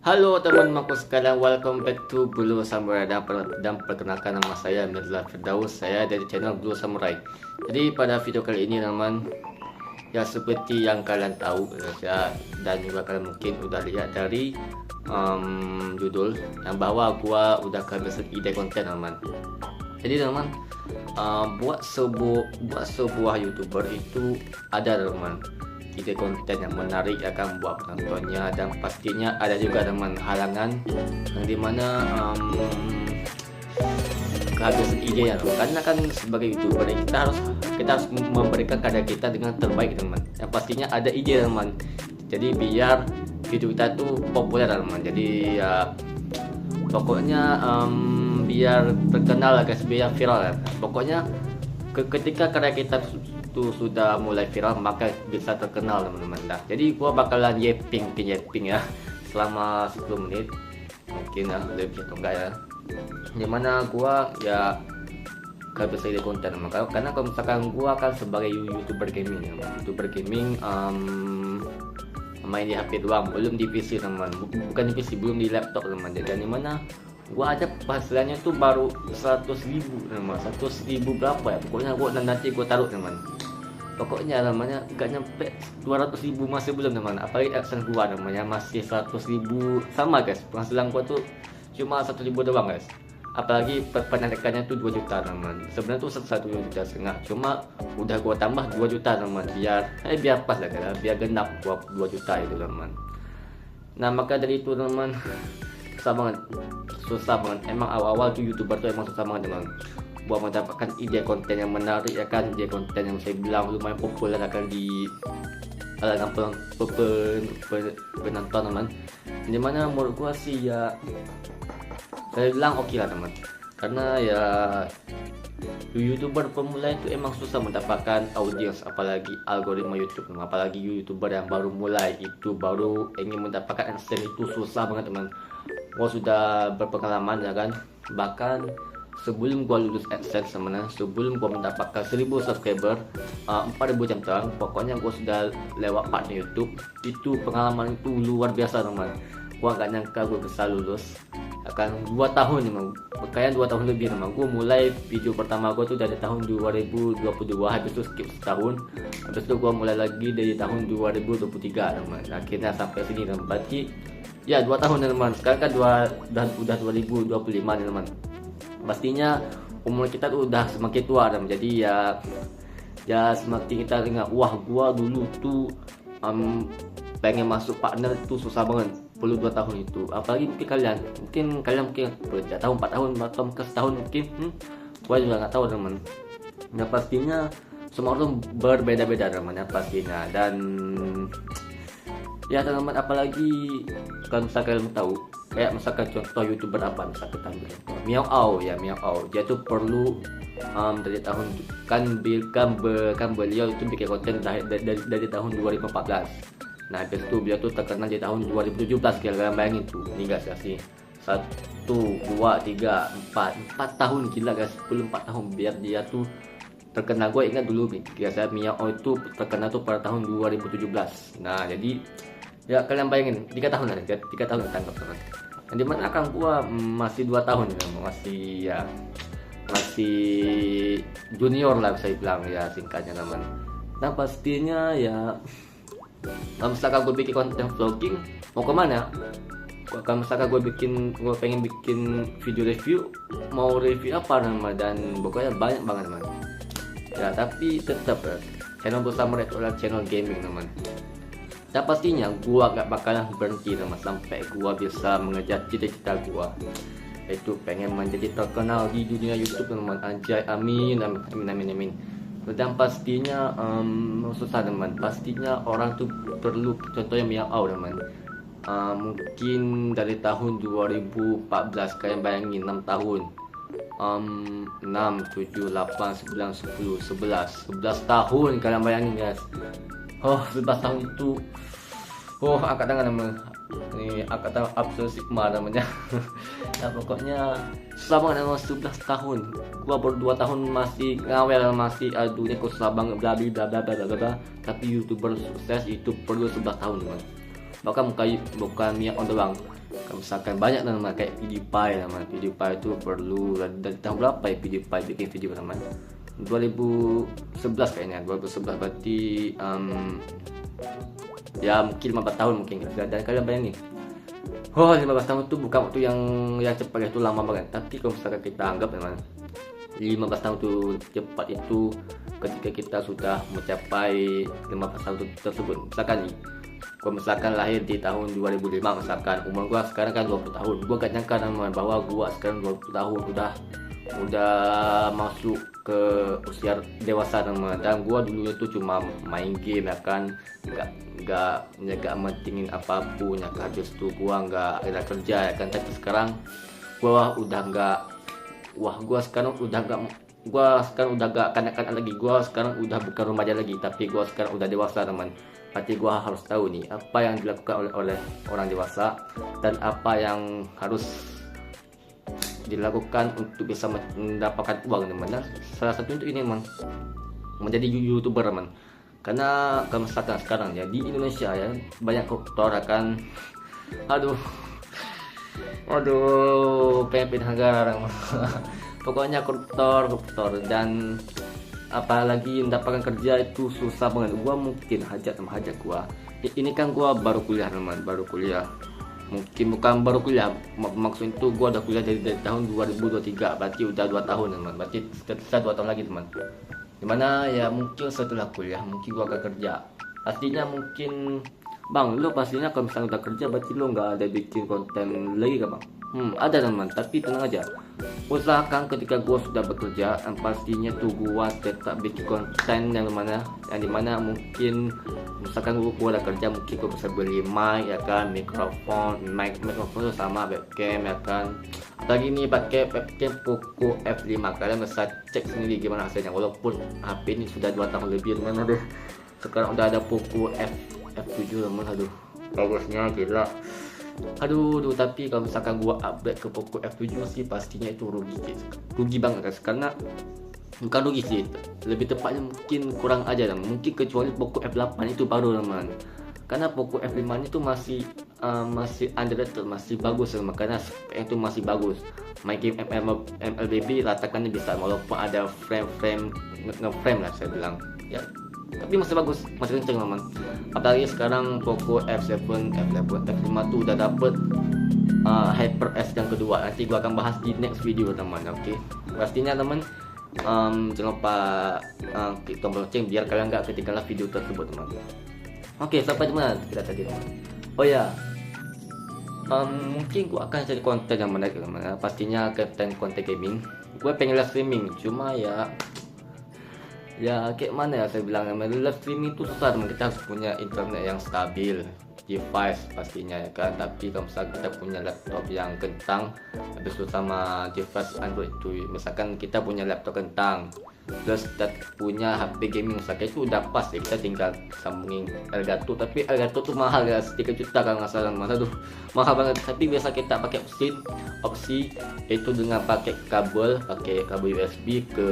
Halo teman-temanku sekalian, welcome back to Blue Samurai dan perkenalkan nama saya Mirza Firdaus, saya dari channel Blue Samurai. Jadi pada video kali ini teman, ya seperti yang kalian tahu ya, dan juga kalian mungkin udah lihat dari judul yang bahwa gua udah kehabisan ide konten teman. Jadi teman, buat sebuah YouTuber itu ada teman ide konten yang menarik akan buat penontonnya, dan pastinya ada juga teman halangan yang dimana kehabisan ide ya, karena kan sebagai YouTuber kita harus memberikan karya kita dengan terbaik teman. Yang pastinya ada ide teman, jadi biar video kita tuh populer teman. Jadi ya pokoknya biar terkenal lah guys, biar viral ya. Pokoknya ketika karya kita itu sudah mulai viral, maka bisa terkenal teman-teman. Nah, jadi gua bakalan yeping ya selama 10 menit mungkin ya, lebih atau enggak ya, dimana gua ya gak bisa ide konten teman. Karena kalau misalkan gua kan sebagai YouTuber gaming ya, YouTuber gaming main di HP doang, belum di PC teman, bukan di PC, belum di laptop teman. Dan dimana gua aja penghasilannya tuh baru 100.000 teman, 100.000 berapa ya, pokoknya gua nanti gua taruh teman. Pokoknya namanya gak nyampe 200.000 masih belum teman, apalagi adsense gua namanya masih 100.000 sama guys. Penghasilan gua tuh cuma 1.000 doang guys, apalagi penarikannya tuh 2 juta teman. Sebenarnya tuh 1,5 juta, cuma udah gua tambah 2 juta teman, biar pas lah kan, biar genap gua 2 juta itu teman. Nah maka dari itu teman, susah banget emang awal-awal tuh YouTuber tuh emang susah banget teman buat mendapatkan ide konten yang menarik ya kan, ide konten yang saya bilang lumayan populer akan di kalangan penonton teman. Dimana menurut gua sih ya saya bilang oke lah teman, karena ya YouTuber pemula itu emang susah mendapatkan audiens, apalagi algoritma YouTube, apalagi YouTuber yang baru mulai itu baru ingin mendapatkan adsense itu susah banget teman. Gua sudah berpengalaman ya kan, bahkan sebelum gua lulus AdSense teman, sebelum gua mendapatkan 1000 subscriber, 4000 jam terbang, pokoknya gua sudah lewat partner YouTube. Itu pengalaman itu luar biasa teman. Gua gak nyangka gua bisa lulus akan 2 tahun teman, kayaknya 2 tahun lebih teman. Gua mulai video pertama gua tuh dari tahun 2022, habis itu skip setahun, habis itu gua mulai lagi dari tahun 2023 teman. Akhirnya sampai sini teman, berarti ya 2 tahun teman. Sekarang kan udah 2025 teman. Pastinya umur kita tuh udah semakin tua teman. Jadi ya semakin kita ingat, wah gua dulu tuh pengen masuk partner itu susah banget, perlu 2 tahun itu. Apalagi mungkin kalian mungkin kerja tahun 4 tahun atau ke setahun mungkin, gua juga nggak tahu teman. Nah pastinya semua orang berbeda-beda teman ya pastinya. Dan ya teman, apalagi kalau misalkan kalian tahu, kayak misalkan contoh YouTuber apa, misalkan contoh Miao ya, dia tuh perlu dari tahun kan beliau itu bikin konten dari tahun 2014. Nah habis itu beliau tuh terkenal di tahun 2017, kalian bayangin tuh, ini guys sih 1, 2, 3, 4 tahun, gila guys, belum 4 tahun biar dia tuh terkenal. Gue ingat dulu biasa Miao itu terkenal tuh pada tahun 2017. Nah jadi ya kalian bayangin 3 tahun lah, 3 tahun tangkap teman. Dan dimana akan gua masih 2 tahun ya, masih junior lah saya bilang ya singkatnya teman. Nah pastinya ya misalkan gue bikin konten vlogging, mau kemana? Kalau misalkan gue pengen bikin video review, mau review apa nama, dan pokoknya banyak banget teman. Ya tapi tetap ya, channel bersama itu adalah channel gaming teman. Dan pastinya gua gak bakalan berhenti teman sampai gua bisa mengejar cita-cita gua, yaitu pengen menjadi terkenal di dunia YouTube teman. Anjay, amin. Dan pastinya susah teman. Pastinya orang tuh perlu contohnya Miao teman. Mungkin dari tahun 2014, kalian bayangin 6 tahun, 6, 7, 8, 9, 10, 11 tahun, kalian bayangin guys. 11 tahun itu angkat tangan teman, ini angkat tangan Absolute Sigma namanya. Nah pokoknya susah banget teman, 11 tahun. Gua baru 2 tahun masih ngawel, masih aduh ini kok susah banget bla bla bla. Tapi YouTuber sukses itu perlu 11 tahun teman. Bahkan bukan Miao doang, Kalau misalkan banyak nama kayak PewDiePie nama. PewDiePie itu perlu dari tahun berapa ya PewDiePie bikin video nama? 2011 kayaknya. 2011 berarti ya mungkin 15 tahun mungkin. Dan kalian bayangin, 15 tahun itu bukan waktu yang cepat, itu lama banget. Tapi kalau misalkan kita anggap memang 15 tahun itu cepat, itu ketika kita sudah mencapai 15 tahun tersebut. Misalkan nih, kalau misalkan lahir di tahun 2005, misalkan umur gua sekarang kan 20 tahun. Gua gak nyangka bahwa gua sekarang 20 tahun udah masuk ke usia dewasa nama. Dan gua dulu itu cuma main game ya kan, nggak mentingin apapun ya kan. Habis itu gua nggak ada kerja ya kan. Tapi sekarang gua udah nggak, gua sekarang udah gak kanak-kanak lagi. Gua sekarang udah bukan remaja lagi, tapi gua sekarang udah dewasa teman. Berarti gua harus tahu nih apa yang dilakukan oleh orang dewasa dan apa yang harus dilakukan untuk bisa mendapatkan uang teman. Salah satu itu ini teman, menjadi YouTuber teman. Karena kalau misalkan sekarang ya di Indonesia ya banyak koruptor akan pengen pindah negara pokoknya koruptor dan apalagi mendapatkan kerja itu susah banget. Gua mungkin hajat gua ini kan gua baru kuliah teman, mungkin bukan baru kuliah, maksud itu gua udah kuliah dari tahun 2023, berarti udah 2 tahun teman, berarti sisa 2 tahun lagi teman. Dimana ya mungkin setelah kuliah mungkin gua akan kerja. Pastinya mungkin bang, lo pastinya kalau misalnya udah kerja berarti lo nggak ada bikin konten lagi kan bang? Ada teman, tapi tenang aja, usahakan ketika gua sudah bekerja, pastinya tuh gua tetap bikin konten yang dimana mungkin misalkan gua udah kerja, mungkin gua bisa beli mic ya kan, mikrofon itu sama webcam ya kan. Lagi ini pakai webcam Poco F5, kalian bisa cek sendiri gimana hasilnya. Walaupun HP ini sudah 2 tahun lebih teman, sekarang udah ada Poco F7 teman, bagusnya gila. Tapi kalau misalkan gua upgrade ke Poco F7 sih pastinya itu rugi banget guys. Karena bukan rugi sih, lebih tepatnya mungkin kurang aja mungkin, kecuali Poco F8 itu baru teman. Karena Poco F5 itu masih underrated, masih bagus teman, karena spek itu masih bagus. Main game MLBB ratakannya bisa, walaupun ada frame nge-frame lah saya bilang ya, tapi masih bagus, masih kenceng teman. Apalagi sekarang Poco F7, F5 tuh udah dapet HyperX yang kedua. Nanti gua akan bahas di next video teman. Oke, pastinya teman, jangan lupa klik tombol lonceng biar kalian nggak ketinggalan video tersebut teman. Oke, sampai dimana kita tadi teman? Oh ya, mungkin gua akan cari konten yang menarik teman. Pastinya konten gaming. Gua pengen live streaming, cuma ya kayak mana ya saya bilang, live streaming itu susah teman. Kita harus punya internet yang stabil, device pastinya ya kan. Tapi kalau misalnya kita punya laptop yang kentang, habis itu sama device Android itu, misalkan kita punya laptop kentang plus kita punya HP gaming misalkan, itu udah pas ya, kita tinggal sambungin Elgato. Tapi Elgato tuh mahal ya, 3 juta kalau nggak salah, mahal banget. Tapi biasa kita pakai opsi itu dengan pakai kabel USB ke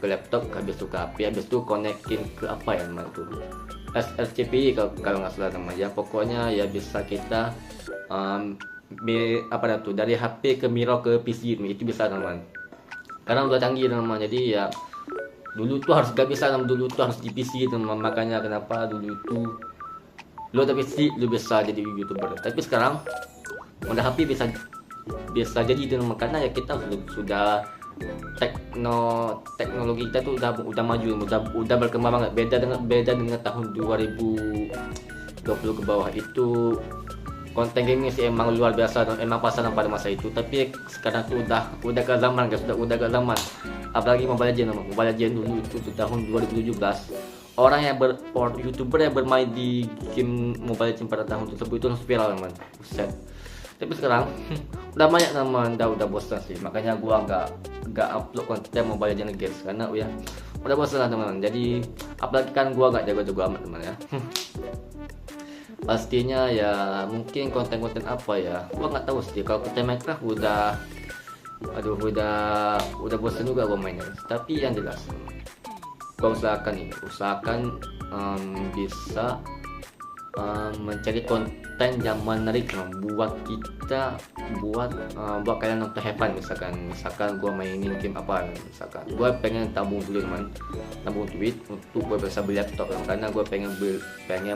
laptop, habis itu ke HP, habis itu connectin ke apa ya namanya tuh, SRCPI kalau nggak salah namanya ya. Pokoknya ya bisa kita dari HP ke mirror ke PC itu bisa teman. Karena udah canggih teman, jadi ya dulu tuh harus gak bisa teman, dulu tuh harus di PC teman. Makanya kenapa dulu itu lo ada PC lo bisa jadi YouTuber. Tapi sekarang udah HP bisa jadi teman, karena ya kita sudah teknologi kita tuh udah maju, udah berkembang banget. Beda dengan tahun 2020 ke bawah itu. Konten gaming sih emang luar biasa, emang pasaran pada masa itu. Tapi sekarang tuh udah ke zaman guys, udah ke zaman. Apalagi Mobile Legends dulu itu tahun 2017. Orang YouTuber yang bermain di game Mobile Legends pada tahun tersebut itu langsung viral teman. Buset. Tapi sekarang udah banyak teman, udah bosan sih. Makanya gua nggak upload konten Mobile Legends guys, karena ya udah bosan lah teman. Jadi apalagi kan gua nggak jago-jago amat teman ya. Pastinya ya mungkin konten-konten apa ya, gua nggak tahu sih. Kalau konten Minecraft udah bosan juga gua mainnya. Tapi yang jelas gua usahakan bisa mencari konten yang menarik buat kita, buat kalian nonton have fun. Misalkan gue mainin game apa, misalkan gue pengen tabung dulu teman, tabung duit untuk gue bisa beli laptop karena gue pengen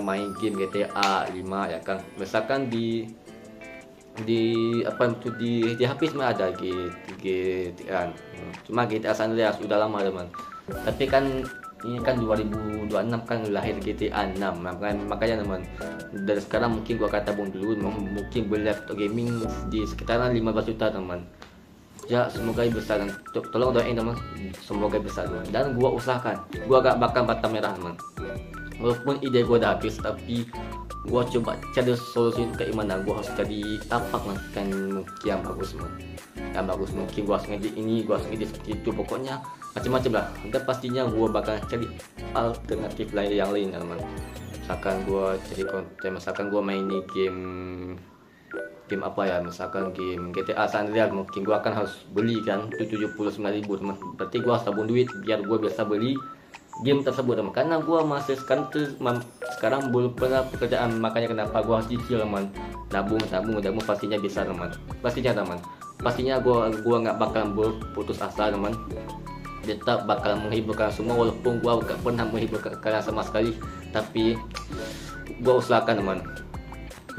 main game GTA 5 ya kan. Misalkan di apa itu di HP semua ada GTA, cuma GTA San Andreas udah lama teman, tapi kan ini kan 2026 kan lahir GTA 6, makanya teman dari sekarang mungkin gua akan tabung dulu, mungkin beli laptop gaming di sekitaran 15 juta teman ya. Semoga bisa, dan tolong doain teman, semoga bisa teman. Dan gua usahakan gua gak bakal mata merah teman, walaupun ide gua udah habis, tapi gua coba cari solusi kayak gimana. Gua harus cari apa kan yang bagus teman, yang bagus. Mungkin gua harus ngedit ini, gua harus ngedit seperti itu, pokoknya macam-macam lah. Dan pastinya gua bakal cari alternatif lain yang lain teman. Misalkan gua cari konten, misalkan gua main di game apa ya, misalkan game GTA San Andreas, mungkin gua akan harus beli kan 79.000 teman. Berarti gua harus tabung duit biar gua bisa beli game tersebut teman, karena gua masih sekarang belum pernah pekerjaan, makanya kenapa gua harus cicil teman, nabung pastinya bisa teman, pastinya gua nggak bakal berputus asa teman, tetap bakal menghiburkan semua, walaupun gua gak pernah menghiburkan kalian sama sekali, tapi gua usahakan teman.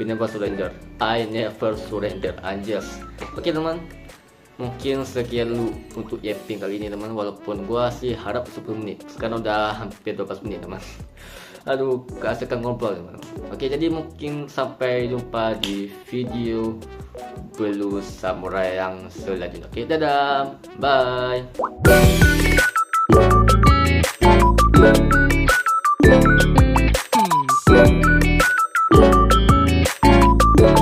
Never surrender, I never surrender, anjas. Oke teman, mungkin sekian dulu untuk Yeping kali ini teman, walaupun gua sih harap 10 menit, sekarang udah hampir 12 menit teman. Aduh, keasikan ngobrol teman. Oke, jadi mungkin sampai jumpa di video Blue Samurai yang selanjutnya. Oke, dadah, bye.